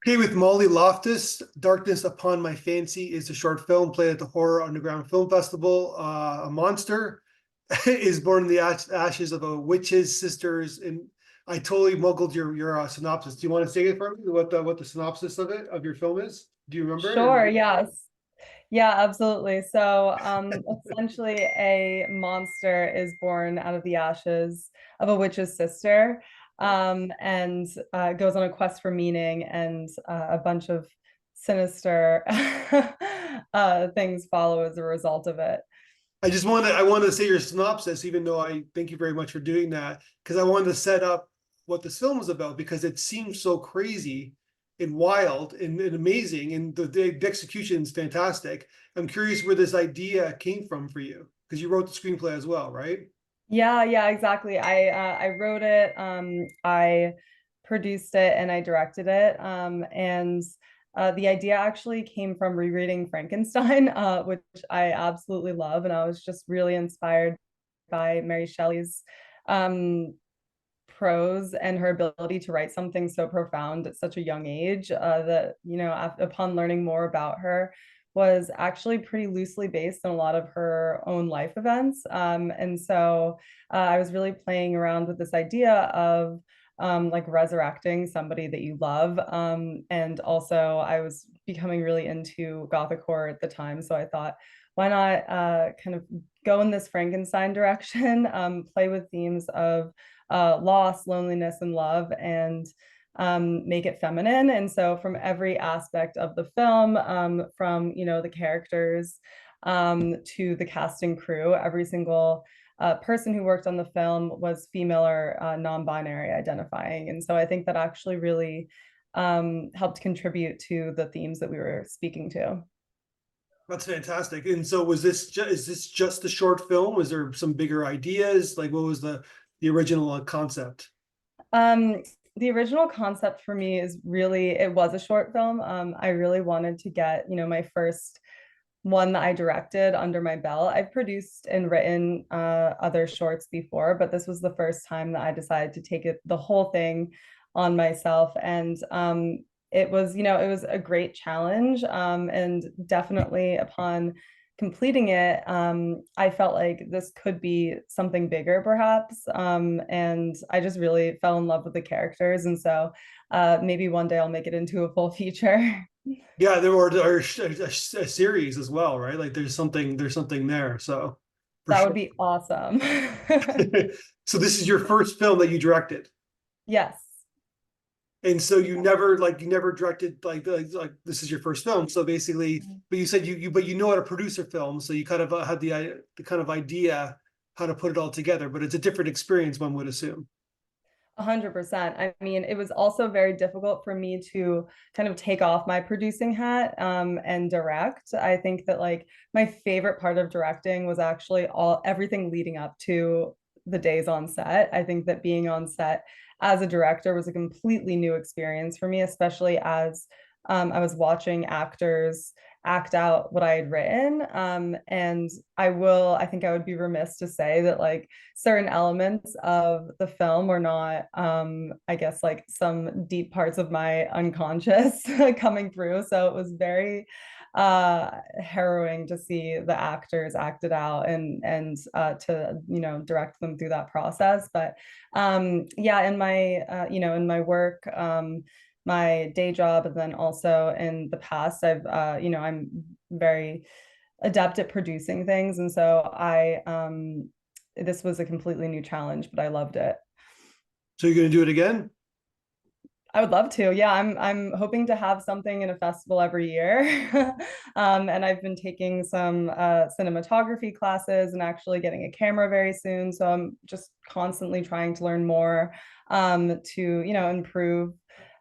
Okay, with Molly Loftus, Darkness Upon My Fancy is a short film played at the Horror Underground Film Festival. A monster is born in the ashes of a witch's sisters, and I totally muggled your synopsis. Do you want to say it for me? What the synopsis of it of your film is? Do you remember it? Sure, yes. Yeah, absolutely. So, essentially, a monster is born out of the ashes of a witch's sister, and goes on a quest for meaning, and a bunch of sinister things follow as a result of it. I wanted to say your synopsis, even though I thank you very much for doing that, because I wanted to set up what this film was about because it seems so crazy and wild and amazing, and the execution is fantastic. I'm curious where this idea came from for you, because you wrote the screenplay as well, right? Yeah, yeah, exactly. I wrote it, I produced it, and I directed it. And the idea actually came from rereading Frankenstein, which I absolutely love, and I was just really inspired by Mary Shelley's um, prose and her ability to write something so profound at such a young age. That upon learning more about her, was actually pretty loosely based on a lot of her own life events. And so I was really playing around with this idea of like resurrecting somebody that you love. And also, I was becoming really into Gothic horror at the time. So I thought, why not kind of go in this Frankenstein direction, play with themes of loss, loneliness, and love, and make it feminine. And so, from every aspect of the film, from the characters to the cast and crew, every single person who worked on the film was female or non-binary identifying. And so, I think that actually really helped contribute to the themes that we were speaking to. That's fantastic. And so, is this just a short film? Was there some bigger ideas? Like, what was the original concept? Um, the original concept for me is really, it was a short film. I really wanted to get, my first one that I directed under my belt. I've produced and written other shorts before, but this was the first time that I decided to take the whole thing on myself. And it was a great challenge. And definitely upon completing it, I felt like this could be something bigger, perhaps. And I just really fell in love with the characters. And so maybe one day I'll make it into a full feature. Yeah, there were a series as well, right? Like there's something there. So for That sure. would be awesome. So this is your first film that you directed, Yes. and so you never directed like this is your first film. So basically, but you said you know how to produce a film, so you kind of had the kind of idea how to put it all together. But it's a different experience, one would assume. 100%. I mean, it was also very difficult for me to kind of take off my producing hat and direct. I think that like my favorite part of directing was actually everything leading up to the days on set. I think that being on set as a director was a completely new experience for me, especially as I was watching actors act out what I had written. And I think I would be remiss to say that like certain elements of the film were not, I guess, like some deep parts of my unconscious coming through. So it was very harrowing to see the actors act it out and to direct them through that process. But yeah, in my work, my day job, and then also in the past, I'm very adept at producing things, and so this was a completely new challenge, but I loved it. So you're going to do it again? I would love to. Yeah, I'm hoping to have something in a festival every year. And I've been taking some cinematography classes and actually getting a camera very soon. So I'm just constantly trying to learn more to, improve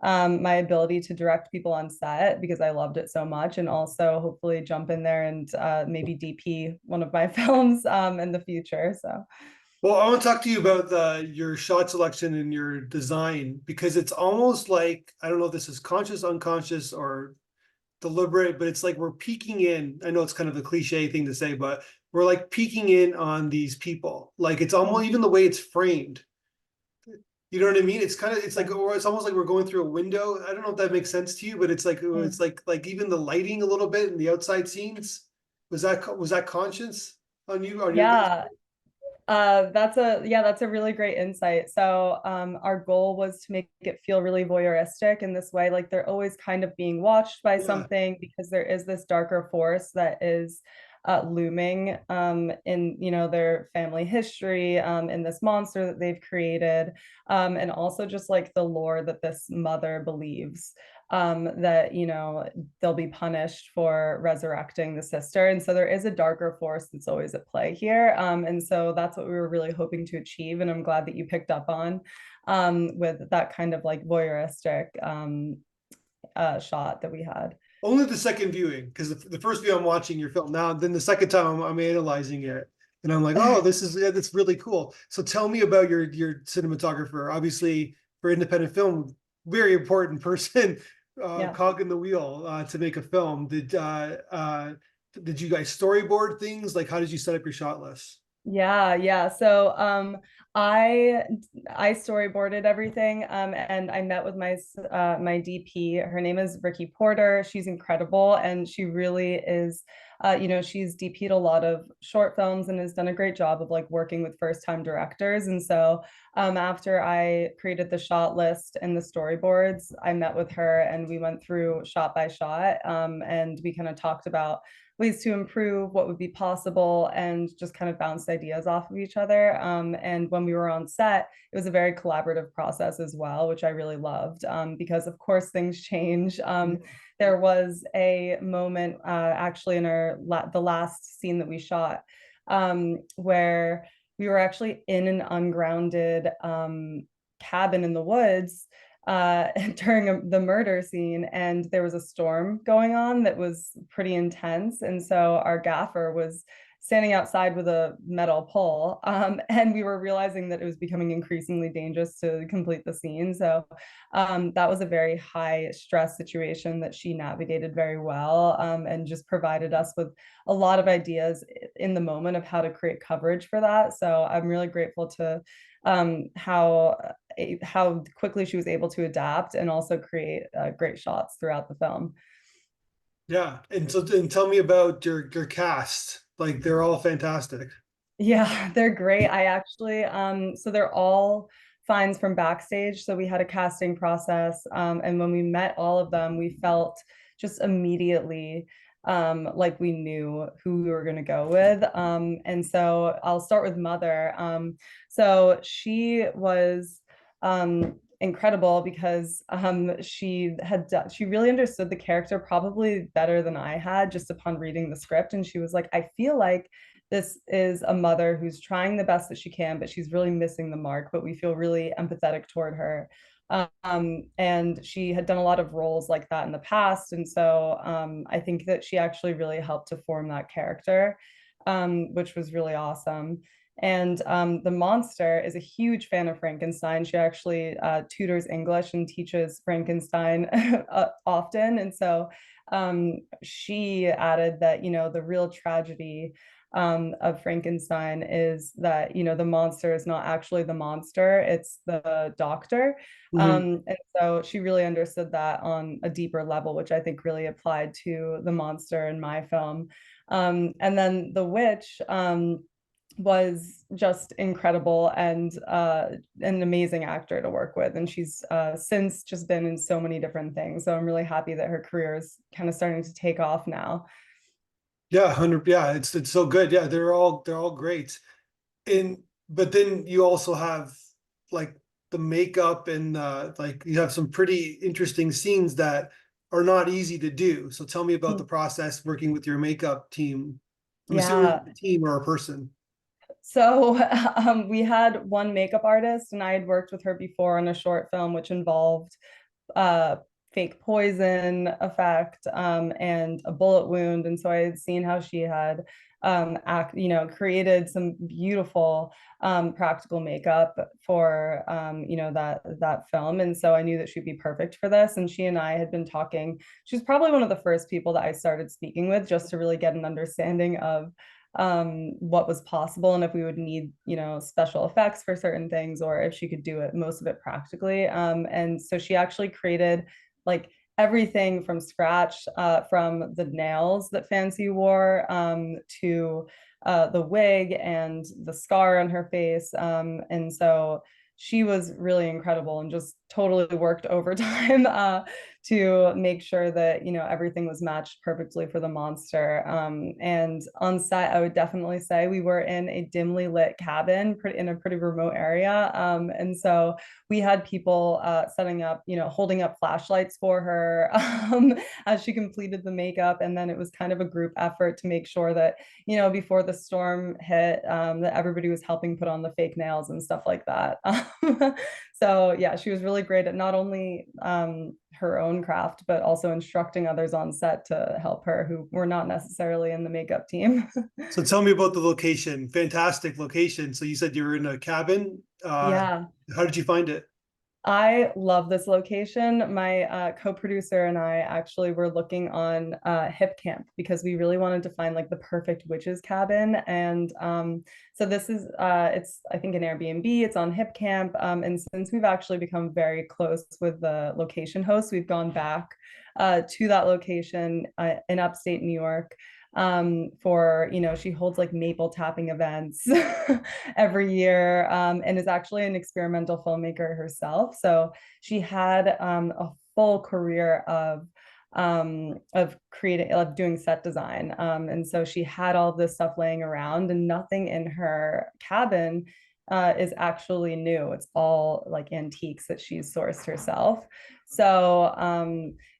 my ability to direct people on set because I loved it so much, and also hopefully jump in there and maybe DP one of my films in the future. So. Well, I want to talk to you about your shot selection and your design because it's almost like I don't know if this is conscious, unconscious, or deliberate, but it's like we're peeking in. I know it's kind of a cliche thing to say, but we're like peeking in on these people. Like it's almost even the way it's framed. You know what I mean? It's kind of, it's like, or it's almost like we're going through a window. I don't know if that makes sense to you, but it's like, Mm. like even the lighting a little bit in the outside scenes. Was that conscious on you, on your guys? Yeah, that's a really great insight. So our goal was to make it feel really voyeuristic in this way, like they're always kind of being watched by Yeah. something because there is this darker force that is looming in their family history, in this monster that they've created, and also just like the lore that this mother believes, that they'll be punished for resurrecting the sister. And so there is a darker force that's always at play here. And so that's what we were really hoping to achieve. And I'm glad that you picked up on with that kind of like voyeuristic shot that we had. Only the second viewing, because the first view I'm watching your film now, then the second time I'm analyzing it, and I'm like, oh, this is, yeah, that's really cool. So tell me about your cinematographer. Obviously, for independent film, very important person, Yeah. cog in the wheel to make a film. Did you guys storyboard things? Like, how did you set up your shot list? Yeah. So I I storyboarded everything, and I met with my DP. Her name is Ricky Porter. She's incredible, and she really is. She's DP'd a lot of short films and has done a great job of like working with first time directors. And so after I created the shot list and the storyboards, I met with her and we went through shot by shot, and we kind of talked about ways to improve, what would be possible, and just kind of bounced ideas off of each other. And when we were on set, it was a very collaborative process as well, which I really loved, because of course things change. There was a moment actually in the last scene that we shot, where we were actually in an ungrounded cabin in the woods during the murder scene, and there was a storm going on that was pretty intense. And so our gaffer was standing outside with a metal pole, and we were realizing that it was becoming increasingly dangerous to complete the scene. So that was a very high stress situation that she navigated very well, and just provided us with a lot of ideas in the moment of how to create coverage for that. So I'm really grateful to how quickly she was able to adapt and also create great shots throughout the film. Yeah, and so and tell me about your cast. Like, they're all fantastic. Yeah, they're great. I actually, so they're all finds from backstage. So we had a casting process, and when we met all of them, we felt just immediately like we knew who we were going to go with. And so I'll start with Mother. So she was incredible because she really understood the character probably better than I had just upon reading the script. And she was like, I feel like this is a mother who's trying the best that she can, but she's really missing the mark. But we feel really empathetic toward her. And she had done a lot of roles like that in the past. And so I think that she actually really helped to form that character, which was really awesome. And the monster is a huge fan of Frankenstein. She actually tutors English and teaches Frankenstein often. And so she added that, the real tragedy of Frankenstein is that the monster is not actually the monster, it's the doctor. Mhm. And so she really understood that on a deeper level, which I think really applied to the monster in my film. And then the witch was just incredible and an amazing actor to work with. And she's since just been in so many different things. So I'm really happy that her career is kind of starting to take off now. Yeah, 100. Yeah, it's so good. Yeah, they're all great. And but then you also have like the makeup and like you have some pretty interesting scenes that are not easy to do. So tell me about the process working with your makeup team. I'm assuming Yeah. it's a team or a person. So we had one makeup artist, and I had worked with her before on a short film which involved uh, fake poison effect, and a bullet wound. And so I had seen how she had created some beautiful practical makeup for that film. And so I knew that she'd be perfect for this. And she and I had been talking. She's probably one of the first people that I started speaking with just to really get an understanding of what was possible and if we would need, special effects for certain things, or if she could do it, most of it practically. And so she actually created like everything from scratch, from the nails that Fancy wore, to the wig and the scar on her face. And so she was really incredible and just totally worked overtime, to make sure that everything was matched perfectly for the monster. And on set, I would definitely say we were in a dimly lit cabin, in a pretty remote area, and so we had people setting up, holding up flashlights for her, as she completed the makeup, and then it was kind of a group effort to make sure that before the storm hit, that everybody was helping put on the fake nails and stuff like that. So yeah, she was really great at not only her own craft, but also instructing others on set to help her who were not necessarily in the makeup team. So tell me about the location. Fantastic location. So you said you were in a cabin. Yeah. How did you find it? I love this location. My co-producer and I actually were looking on Hip Camp because we really wanted to find like the perfect witches cabin. And so this is it's, I think, an Airbnb. It's on Hip Camp. And since we've actually become very close with the location host, we've gone back to that location in upstate New York, for, she holds like maple tapping events every year, and is actually an experimental filmmaker herself. So she had a full career of creating, of doing set design, and so she had all this stuff laying around, and nothing in her cabin is actually new. It's all like antiques that she's sourced herself. So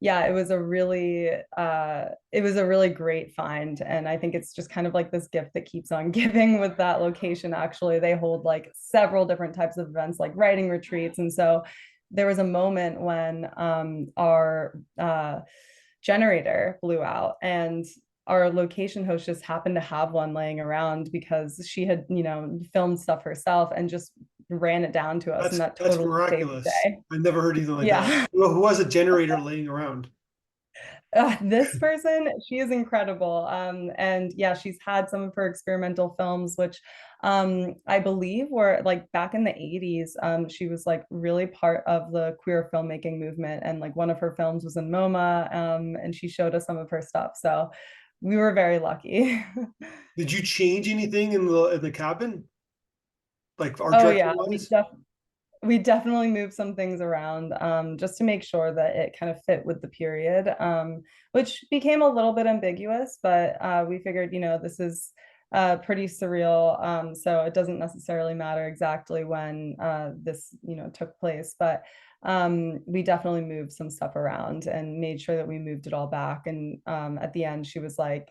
yeah, it was a really great find. And I think it's just kind of like this gift that keeps on giving with that location. Actually, they hold like several different types of events, like writing retreats. And so there was a moment when our generator blew out, and our location host just happened to have one laying around because she had, filmed stuff herself and just ran it down to us, and that That's totally saved the miraculous. day. I've never heard anything like that. Yeah. Who has a generator laying around? This person, she is incredible. And yeah, she's had some of her experimental films, which I believe were like back in the 80s. She was like really part of the queer filmmaking movement. And like one of her films was in MoMA, and she showed us some of her stuff. So we were very lucky. Did you change anything in the cabin, like art Oh direction yeah, wise? we definitely moved some things around, just to make sure that it kind of fit with the period, which became a little bit ambiguous, but we figured, this is pretty surreal, so it doesn't necessarily matter exactly when this, took place, but we definitely moved some stuff around and made sure that we moved it all back. And at the end, she was like,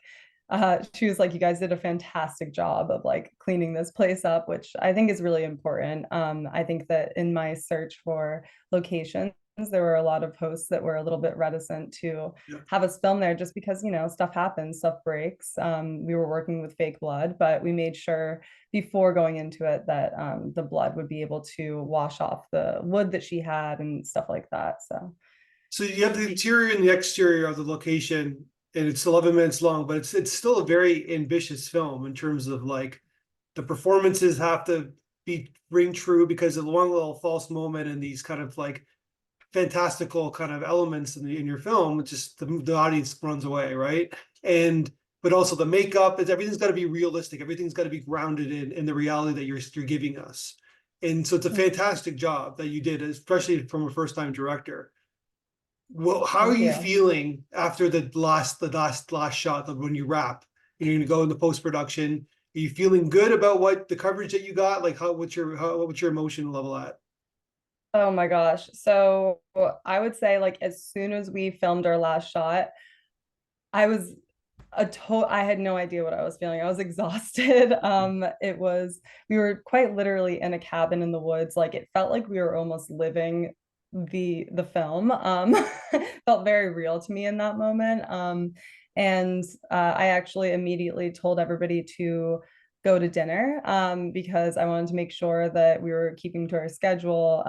you guys did a fantastic job of like cleaning this place up, which I think is really important. I think that in my search for locations, there were a lot of hosts that were a little bit reticent to Yeah. have us film there just because, stuff happens, stuff breaks. We were working with fake blood, but we made sure before going into it that the blood would be able to wash off the wood that she had and stuff like that. So So you have the interior and the exterior of the location, and it's 11 minutes long, but it's still a very ambitious film in terms of like the performances have to be ring true because of one little false moment and these kind of like fantastical kind of elements in your film, it's just the audience runs away, right? And but also the makeup is everything's got to be realistic. Everything's got to be grounded in the reality that you're giving us. And so it's a fantastic job that you did, especially from a first time director. Well, how are thank you you. feeling after the last shot of when you wrap? You're going to go into post production. Are you feeling good about what the coverage that you got? Like, what's your emotion level at? Oh my gosh. So I would say like as soon as we filmed our last shot, I was I had no idea what I was feeling. I was exhausted. We were quite literally in a cabin in the woods. Like it felt like we were almost living the film. Felt very real to me in that moment. And I actually immediately told everybody to go to dinner, because I wanted to make sure that we were keeping to our schedule.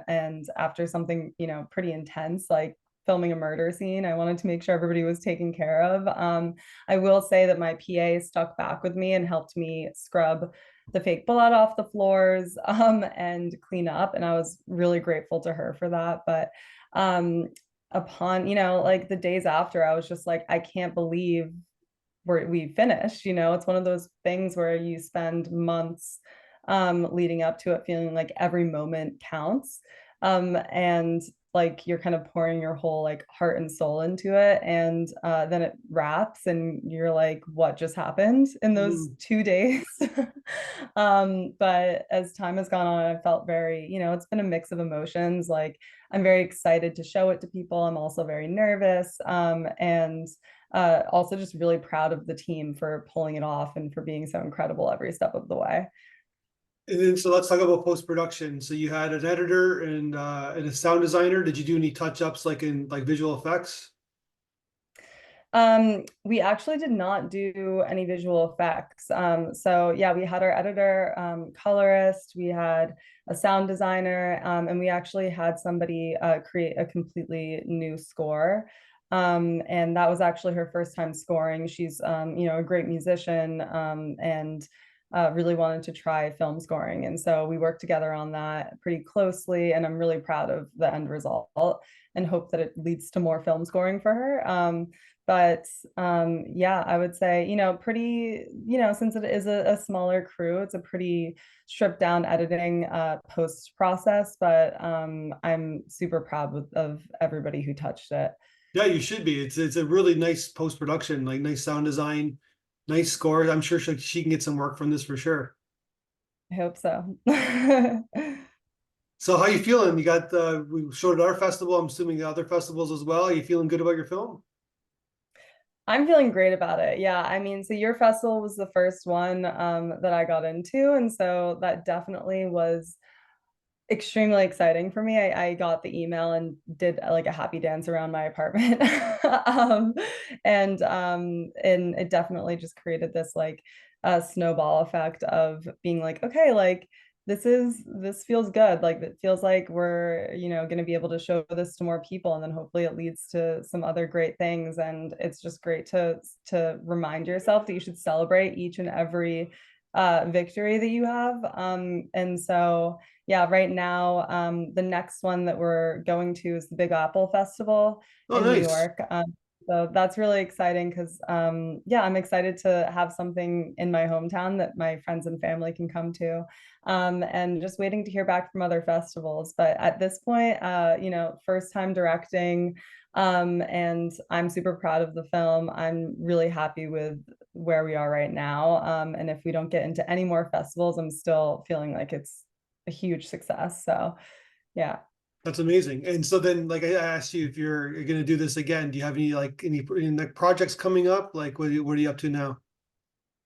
And after something, pretty intense, like filming a murder scene. I wanted to make sure everybody was taken care of. I will say that my PA stuck back with me and helped me scrub the fake blood off the floors, and clean up. And I was really grateful to her for that. But upon, like the days after, I was just like, I can't believe we finished. It's one of those things where you spend months leading up to it, feeling like every moment counts. And like you're kind of pouring your whole like heart and soul into it, and then it wraps and you're like, what just happened in those Mhm. 2 days? But as time has gone on, I felt very, it's been a mix of emotions. Like I'm very excited to show it to people. I'm also very nervous, and also just really proud of the team for pulling it off and for being so incredible every step of the way. And then, so let's talk about post-production. So you had an editor and a sound designer. Did you do any touch-ups like in like visual effects? We actually did not do any visual effects. So yeah, we had our editor, colorist, we had a sound designer, and we actually had somebody create a completely new score. And that was actually her first time scoring. She's a great musician, and really wanted to try film scoring. And so we worked together on that pretty closely, and I'm really proud of the end result and hope that it leads to more film scoring for her. But yeah, I would say, pretty, since it is a smaller crew, it's a pretty stripped down editing post process, but I'm super proud of everybody who touched it. Yeah, you should be. It's a really nice post-production, like nice sound design, nice score. I'm sure she can get some work from this for sure. I hope so. So how you feeling? You got we showed at our festival. I'm assuming the other festivals as well. Are you feeling good about your film? I'm feeling great about it. Yeah, I mean, so your festival was the first one that I got into, and so that definitely was extremely exciting for me. I got the email and did like a happy dance around my apartment. um, and it definitely just created this like snowball effect of being like, okay, like this feels good. Like it feels like we're, going to be able to show this to more people, and then hopefully it leads to some other great things. And it's just great to remind yourself that you should celebrate each and every victory that you have. And so yeah, right now, the next one that we're going to is the Big Apple Festival Oh, in New nice. York. So that's really exciting because, yeah, I'm excited to have something in my hometown that my friends and family can come to, and just waiting to hear back from other festivals. But at this point, first time directing, and I'm super proud of the film. I'm really happy with where we are right now. And if we don't get into any more festivals, I'm still feeling like it's a huge success. So yeah. That's amazing. And so then, like I asked you if you're going to do this again, do you have any like projects coming up? Like what are you up to now?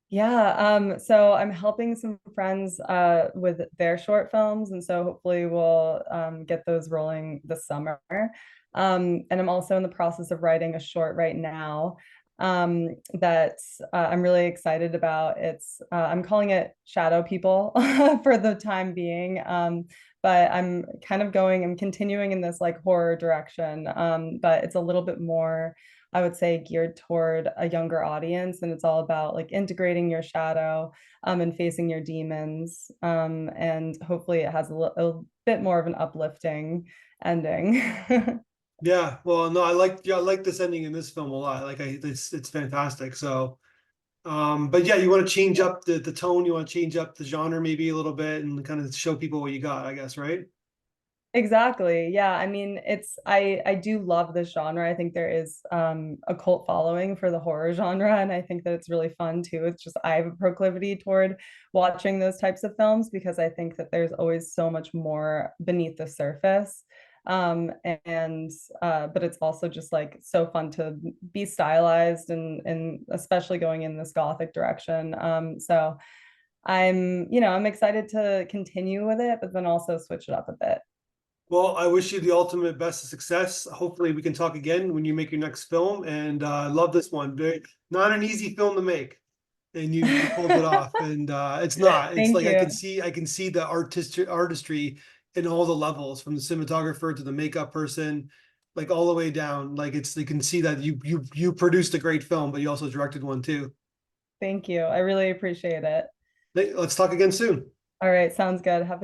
Yeah, so I'm helping some friends with their short films, and so hopefully we'll get those rolling this summer. And I'm also in the process of writing a short right now, that I'm really excited about. I'm calling it Shadow People for the time being, but I'm continuing in this like horror direction, but it's a little bit more, I would say, geared toward a younger audience, and it's all about like integrating your shadow, and facing your demons, and hopefully it has a bit more of an uplifting ending. Yeah, well, no, I like this ending in this film a lot. It's fantastic. So, but yeah, you want to change up the tone, you want to change up the genre maybe a little bit and kind of show people what you got, I guess, right? Exactly. Yeah. I mean, I do love this genre. I think there is a cult following for the horror genre, and I think that it's really fun too. It's just I have a proclivity toward watching those types of films because I think that there's always so much more beneath the surface. And but it's also just like so fun to be stylized, and especially going in this gothic direction. So I'm excited to continue with it, but then also switch it up a bit. Well, I wish you the ultimate best of success. Hopefully we can talk again when you make your next film. And I love this one. Not an easy film to make. And you pulled it off. And it's not. It's Thank like you. I can see the artistry in all the levels, from the cinematographer to the makeup person. like all the way down. Like it's, you can see that you produced a great film, but you also directed one too. Thank you. I really appreciate it. Let's talk again soon. All right, sounds good. Have a